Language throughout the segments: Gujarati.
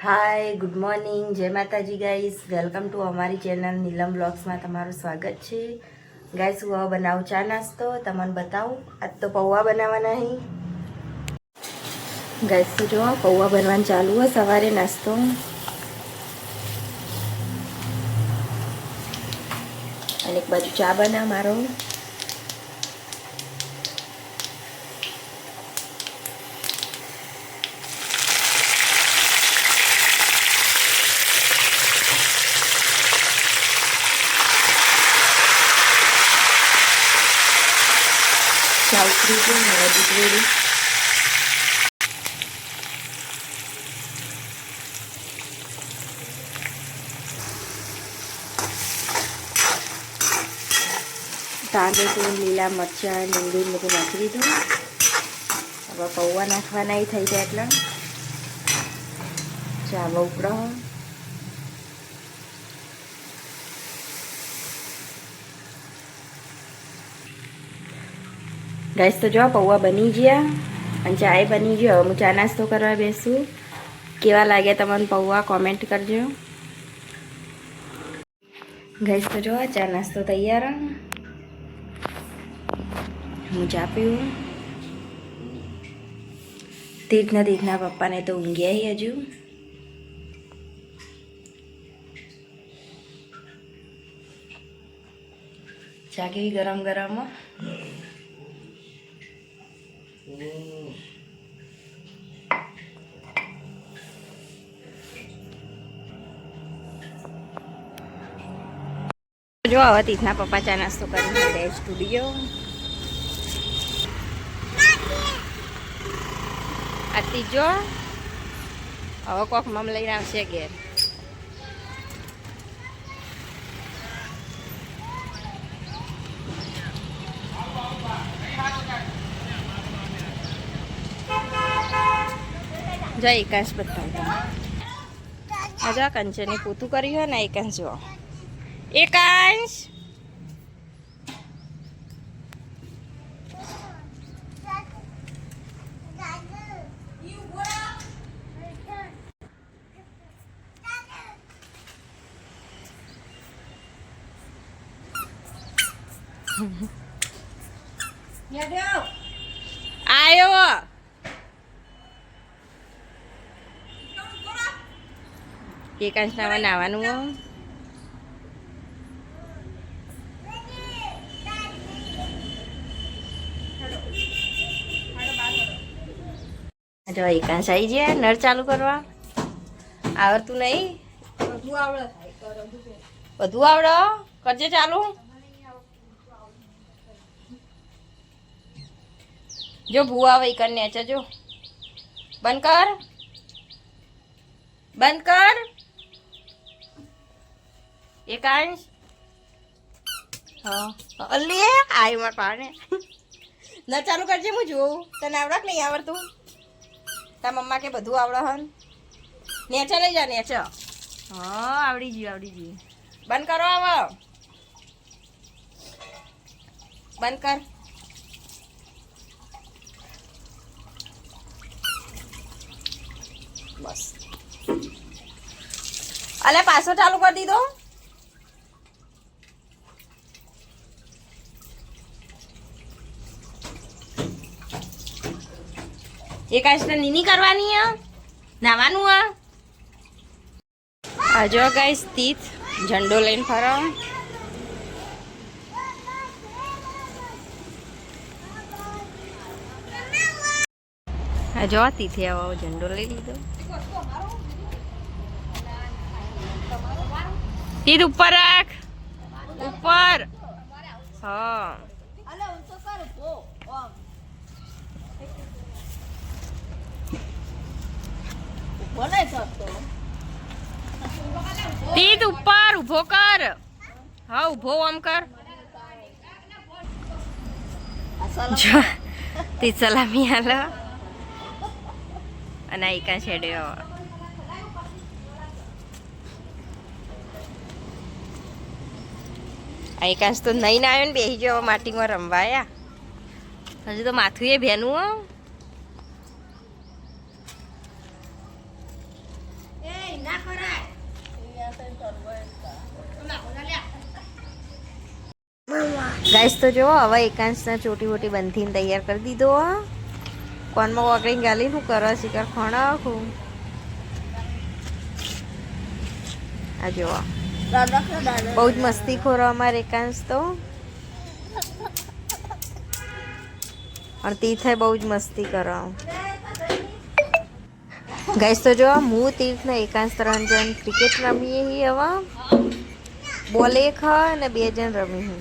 હાય, ગુડ મોર્નિંગ, જય માતાજી ગાઈસ. વેલકમ ટુ અમારી ચેનલ નીલમ બ્લોગ્સમાં તમારું સ્વાગત છે. ગાઈસ, હું હવે બનાવું ચા નાસ્તો. તમને બતાવું, આજ તો પૌવા બનાવવાના અહીં. ગાઈસ, તો જો પૌવા બનવાનું ચાલુ હોય સવારે નાસ્તો. અને એક બાજુ ચા બના મારો. ચા ઉતરી ગઈ ને દૂધ રેડી. ટામેટું, લીલા મરચાં, ડુંગળી બધું નાખી દીધું. હવે પૌવા નાખવાના થઈ જાય એટલે ચાલો ઉપડો. ગાઈસ, તો જો પૌવા બની ગયા અને ચાય બની ગયો. હું ચા નાસ્તો કરવા બેસું. કેવા લાગ્યા તમને પૌવા કોમેન્ટ કરજો. ગાઈસ, તો જો ચા નાસ્તો તૈયાર. હું ચા પીવું. તીર્થના પપ્પાને તો ઊંઘ્યા હજુ. ચા કેવી ગરમ ગરમ. જો હવે તીર્થના પપ્પા ચા નાસ્તો કરીને સ્ટુડિયો. આરતી જો હવે કોક મમ લઈને આવશે ઘેર. જો એકાંશ બતાવતા હજા કંચને પૂતું કર્યું હોય ને. એકાંશ જો એકાંશ આયો. એકાંશ નાવા નાવાનું. જો એકાંશ આવી જાય નળ ચાલુ કરવા. આવડતું નહીં? બધું આવડે. કરજે ચાલુ. જો ભૂ આવે કર નેચે. જો બંધ કર, બંધ કર. એકાંશ હા અલ્લી આઈ માર પાને ન ચાલુ કરજે. હું જોઉં તને આવડે કે નહીં આવડતું. તાર મમ્મા કે બધું આવડે હન. નેચે લઈ જા નેચે. હા આવડી ગયું આવડી ગયું. બંધ કરો. હવે બંધ કર. બસ અલે પાછો ચાલુ કરી દીધો. એકાંશ નીની કરવાની નાવાનું. આ જો ગાઈસ તીર્થ ઝંડો લઈને ફરો. આ જો તીર્થે આવો ઝંડો લઈ લીધો. તીર્થ ઉપર રાખ, ઉપર. હા તીર્થ ઉપર ઉભો કર. હા ઉભો આમ કર. જો તીર્થ સલામી હાલ અને એકા છેડ્યો. એકાંશ તો નહીં ના આવ્યો ને બેસી ગયો માટીમાં રમવાયા. હજુ તો માથું એ ભેનું. ગાઈસ તો જો હવે એકાંશના ચોટી વોટી બંધીને તૈયાર કરી દીધો. કોનમાં વાકડીને ગાલી શું કરો શિકાર ખણાખું આ જો બહુ જ મસ્તી ખોરો અમારે એકાંશ તો. અને તીર્થે બહુ જ મસ્તી કરો. ગાઈસ તો જો હું તીર્થ ને એકાંશ 3 જણ ક્રિકેટ રમીએ હી. હવે બોલ 1 હ અને 2 જણ રમી હું.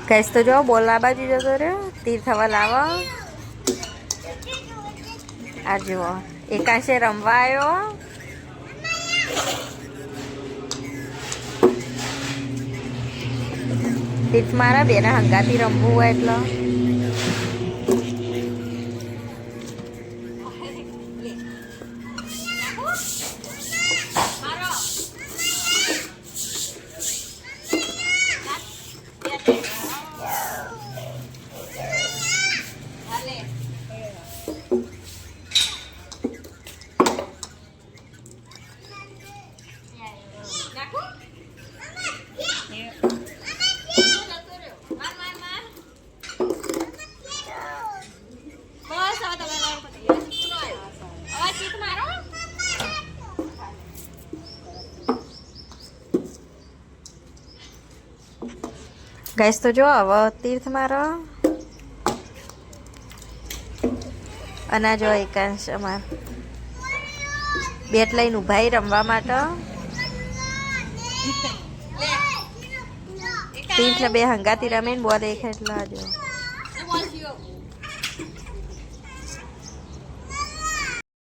ગાઈસ તો જો બોલ આ બાજુ જતો રહ્યો. તીર્થ હવા લાવો. આ જુઓ એકાંશે રમવા આવ્યો. તીર્થ મારા બેના હંગાથી રમવું હોય એટલે ગાઈસ તો જો હવે તીર્થ મારો અને જો એકાંશ અમાર બેટ લઈને ઉભા રમવા માટે. તીર્થ બે હંગાતી રમે ને બોલ 1 એટલે જો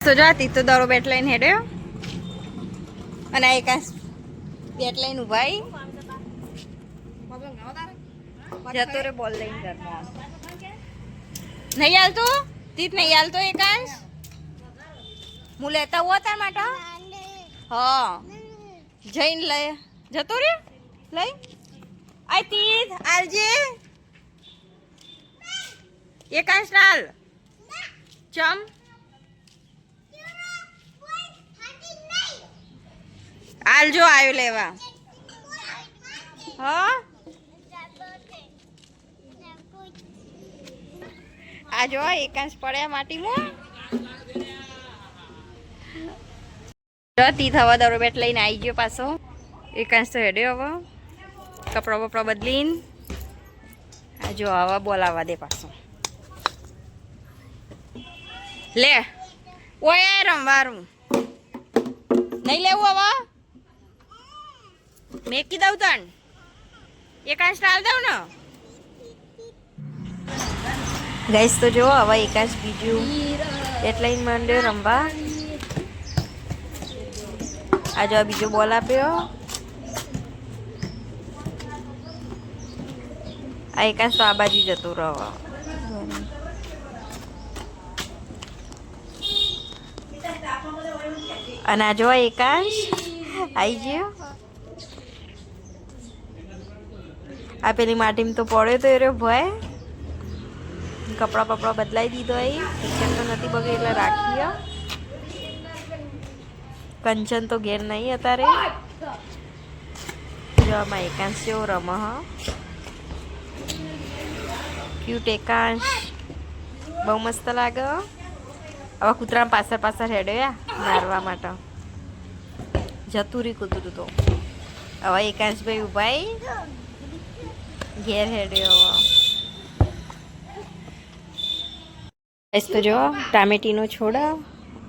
તો જો તીર્થ તો દરો બેટ લઈને હેડ્યો અને એકાંશ બેટ લઈને ઉભા જતો રે બોલ લઈને ઘરમાં. નહીં હાલતો તીર્થ નહીં હાલતો એકાંશ. હું લેતા હોત તાર માટે. હા જઈને લઈ જતો રે લઈ આ તીર્થ આલજે એકાંશ નાલ ચમ આલજો આવ્યો લેવા. હા આ જો એકાંશ પડ્યા માટીમાં. તીર્થ હવા દરો બેટ લઈને આવી ગયો પાછો. એકાંશ તો હેડ્યો હવે કપડા બપડા બદલીને. આ જો હવા બોલાવા દે પાછો. લે ઓય રમવારું નહીં લેવું હવે મેકી દઉં તન એકાંશ ટાળ દઉં ને. ગાઈસ તો જો હવે એકાંશ બીજું એટલે માંડ્યો રમવા. આ જો બીજો બોલ આપ્યો. આ એકાંશ તો આ બાજુ જતું રહો. અને આ જો એકાંશ આવી ગયો. આ પેલી માટીમાં તો પડ્યો તો એ ભાઈ કપડા બપડા બદલાઈ દીધો. એ કિચન તો નથી બગડી એટલે રાખીએ. કંચન તો ઘેર નહીં અત્યારે. જો આમાં એકાંશ જેવો રમ હ ક્યુટ એકાંશ બહુ મસ્ત લાગે. હવે કૂતરા પાછળ પાછળ હેડ્યો મારવા માટે. જતું રહી કૂતરું તો. હવે એકાંશભાઈ ઉભા ઘેર હેડ્યો. તો જો ટામેટીનો છોડ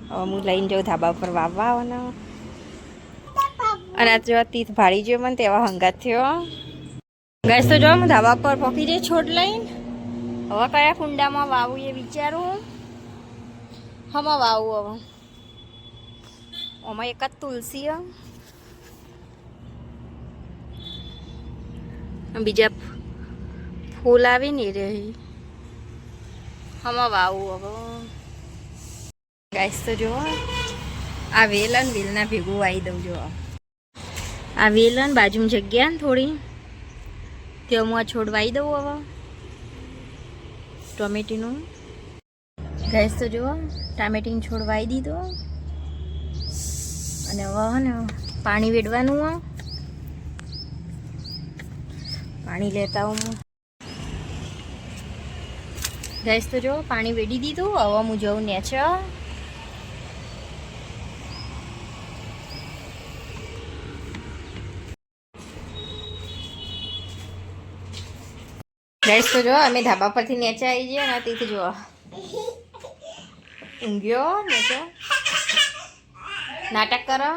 હું લઈને જાઉં ધાબા ઉપર વાવવા આવવાનો. અને આ જો તીર્થ ભાડી ગયો મને તેવા હંગાત થયો. ગેસ તો જો હું ધાબા પર પકી જઈ છોડ લઈને હવે કયા કુંડામાં વાવું એ વિચારું હમાં વાવું હવે આમાં એક જ તુલસી બીજા ફૂલ આવી નહીં રહી હમાં વાવું હવે ગેસ તો જો આ વેલન વેલના ભેગું વાવી દઉં જો આ વેલન બાજુમાં જગ્યા ને થોડી ત્યાં હું આ છોડ વાવી દઉં હવે ટોમેટીનું ગેસ તો જુઓ ટામેટીનું છોડ વાવી દીધો અને હવે ને પાણી વેડવાનું પાણી લેતા હું ગેસ તો જો પાણી વેડી દીધું હવે હું જઉં નેચર ગેસ તો જો અમે ધાબા પરથી નેચા આવી જઈએ ને તેથી જો ઊંઘ્યો નેચો નાટક કરો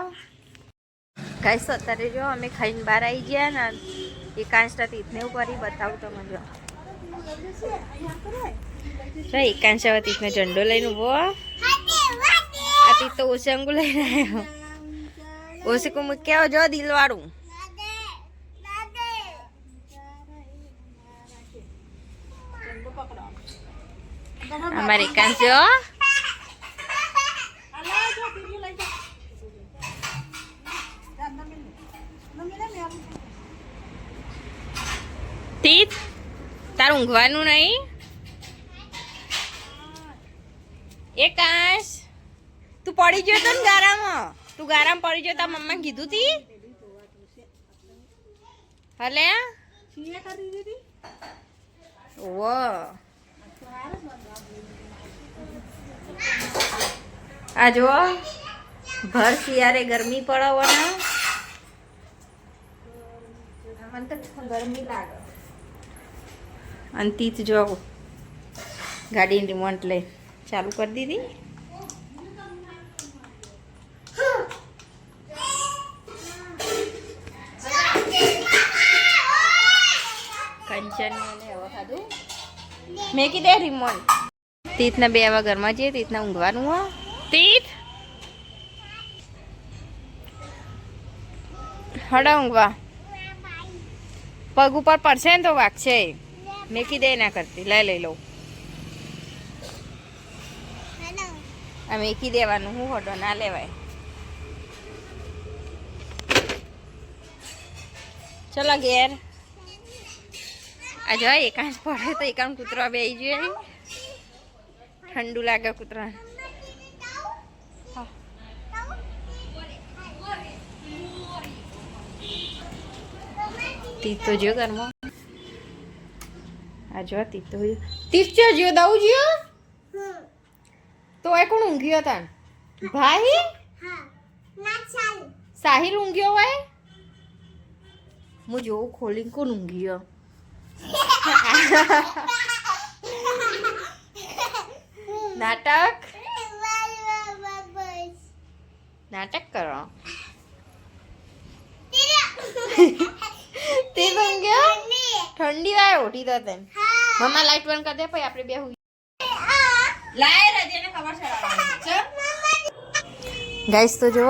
ગેસ તો અત્યારે જો અમે ખાઈને બહાર આવી ગયા ને એકાંશના તીથને ઉપર બતાવું તમે જો એકાંશ હવે તીથને ઝંડો લઈને ઉભો આ તીથ તો ઓછે અંગુ લઈને આવ્યો ઓછે કો મૂક્યા જો દિલવાળું અમારે એકાંશ જો તીત તાર ઊંઘવાનું નહીં એકાંશ તું પડી ગયો તો ને ગારામાં તું ગારામાં પડી ગયો તાર મમ્માને કીધું તી હલે ઓ આ જો ભર શિયાળે ગરમી પડવાના મને તો ગરમી લાગે અને તીત જો ગાડીની રિમોટ લઈ ચાલુ કરી દીધી કંચન હવે ખાધું મેં કીધે રિમોટ તીતના બે આવા ઘરમાં જઈએ તીતના ઊંઘવાનું હો તીત હડા ઊંઘવા પગ ઉપર પડશે ને તો વાગશે મેકી દે ના કરતી લઈ લઉં આ મેકી દેવાનું હું હડો ના લેવાય ચલો ઘેર આ જો એકાંશ પડે તો એકાંશ કૂતરા બે જોઈએ ઠંડુ લાગે કૂતરા તીત તો જો ઘરમાં આ જો તીત તો તીત જો દઉં જો તો એ કોણ ઊંઘ્યો હતા ભાઈ સાહિલ ઊંઘ્યો હોય હું જોઉં ખોલીને કોણ ઊંઘ્યો નાટક નાટક કરો તે ઊંઘ્યો ઠંડી વાય ઓઠી તો તેમ મમ્મા લાઈટ બંધ કરી દે પછી આપણે બે હુઈ લાય રજેને કવર ચડાવવાનું ગાઈસ તો જો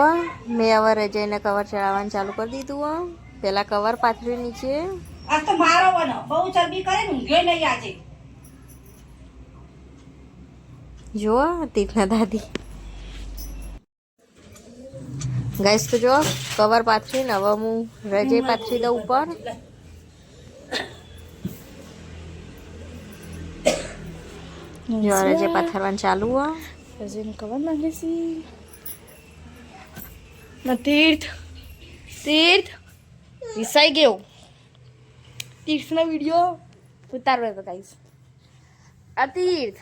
મેં હવે રજેને કવર ચડાવવાનું ચાલુ કરી દીધું પેલા કવર પાથરી નીચે આ તો મારો બનો બહુ ચરબી કરે ને ઊંઘ્યો નહીં આજે જો તીતના દાદી ગાઈસ તો જો કવર પાથરીને હવે હું રજે પાથરી દઉં ઉપર જો રજે પાથરવાનું ચાલુ રજેને કવર લાગે છે ના તીર્થ તીર્થ વિસાઈ ગયો તીર્થનો વિડીયો ઉતારવો તો ગાઈસ આ તીર્થ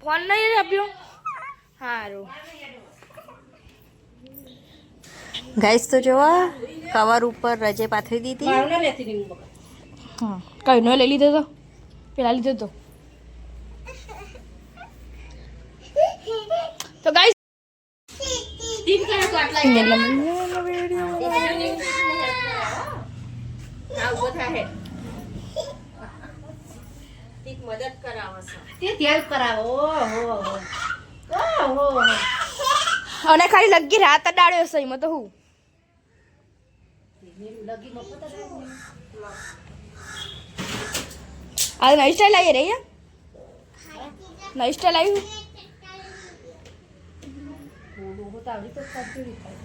ફોન નહીં આપ્યો સારું ગાઈસ તો જોવા કવર ઉપર રજે પાથરી દીધી. મારું ના લેતી નહીં બગડ. હા કઈ નો લઈ લીધો તો પેલા લીધો તો તો ગાઈસ તીન કરે તો આટલા એટલે હા ઉભો થાય તીક મદદ કરાવો છો. તે તેલ કરાવો. ઓહો ઓહો. અને ખાલી લગી રાત અડાડ્યો છે એમાં તો હું લગી મફત જ આવે ને. આ નવી સ્ટાઈલ આવી રહી નવી સ્ટાઈલ આવી હું તો આવડી તો કરતી નહીં થાય.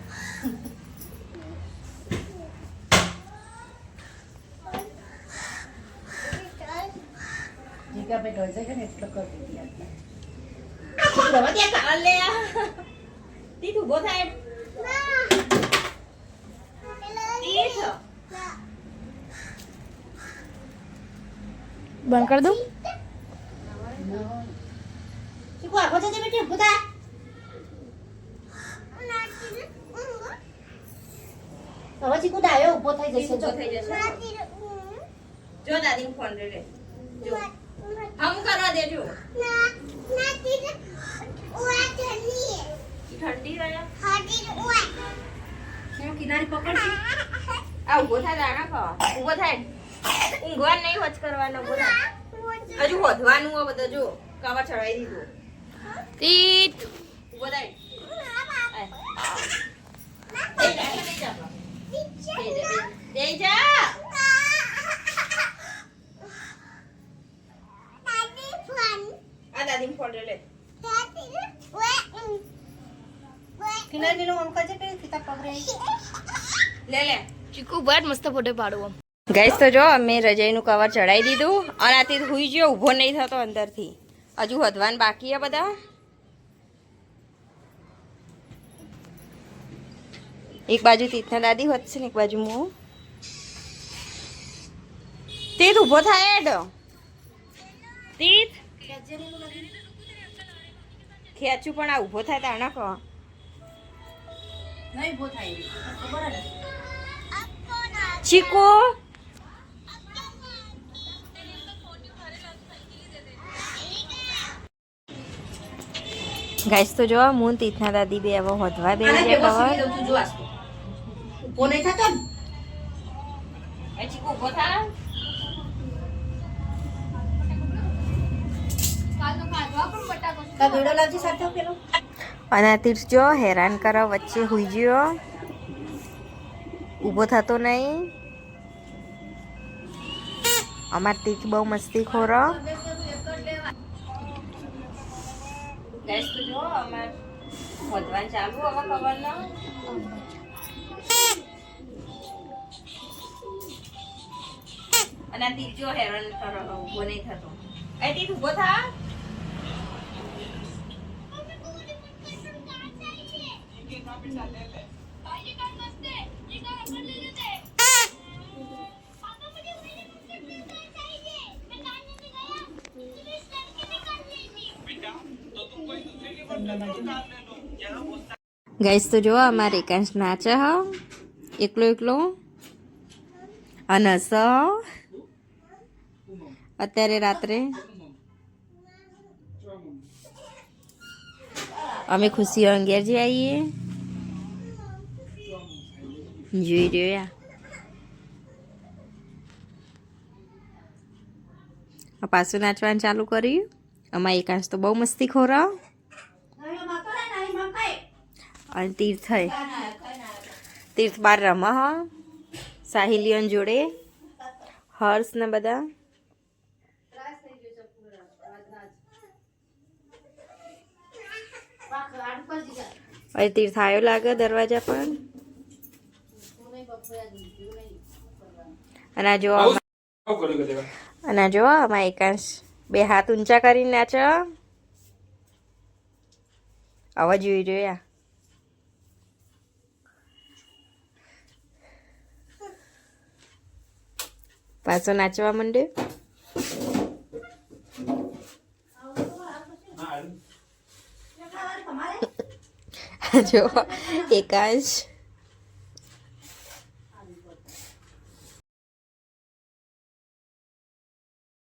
જીગાભાઈ ઢોળ જાય છે ને એટલો કરી દીધી આપણે. રવા દે કાલ લે તીક ઉભો થાય તીક બંધ કરી દઉં ચીકુ આખો છે બેટી ઊભું થા. હવે ચીકુ ડાયો ઊભો થઈ જશે. ઊભો થઈ જશે. જો દાદી ફોન લે જો હમ કરવા દેજો ઠંડી રહ્યા હું કિનારી પકડતી. આ ઉભો થાય દાણા ખાવા ઉભો થાય ઊંઘવા નહીં વચ કરવાનો ઉભો થાય હજુ વધવાનું આ બધા જો કવર ચડાવી દીધું તીત ઉભો થાય દે જા આ દાદી ફોન લે કિનારી નું આમ કરજે કે સીતા પકડે. લે લે ચીકુ બહાર મસ્ત ફોટો પાડું આમ ગાઈસ તો જો અમે રજાઈનું કવર ચડાવી દીધું અને આથી હુઈ ગયો ઊભો નહીં થતો અંદરથી હજુ વધવાનું બાકી છે બધા એક બાજુ તીથના દાદી વધશે ને એક બાજુ હું તીથ ઊભો થાય એડ તીથ ખેંચું પણ આ ઊભો થાય તાણા કહો નહીં ઊભો થાય ખબર જ. ચીકો ગાઈસ તો જો હું તીથના દાદી બે હવે વધવા દે આને છે ભેગો કવર સીવી દઉં તું જો આસ્તો. ઊભો નહીં થતો ને. એ ચીકો ઊભો થા કા બેડો લાવજી સાથે પેલો. અને આ તીર્થ જો હેરાન કરો વચ્ચે હુઈ ગયો ઊભો થતો નહીં અમાર તીર્થ બહુ મસ્તી ખોરો ગાઈસ તો જો અમાર વધવાનું ચાલુ હવે ખબર અને આ તીર્થ જો હેરાન કરો ઊભો નહીં થતો એ તીર્થ ઊભો થા ગાઈસ તો જો અમારે એકાંશ નાચે હ એકલો એકલો અને સ અત્યારે રાત્રે અમે ખુશીઓ અંગેર જે આવીએ જોઈ રહ્યા પાછું નાચવાનું ચાલુ કર્યું અમારે એકાંશ તો બહુ મસ્તી ખોરા અને તીર્થ તીર્થ બાર રમા હ સાહિલીઓન જોડે હર્ષ ને બધા હવે તીર્થ આવ્યો લાગે દરવાજા પર અને આ જો અને આ જો આમાં એકાંશ બે હાથ ઊંચા કરીને નાચ આવા જોઈ જોયા પાછો નાચવા માંડ્યો જો એકાંશ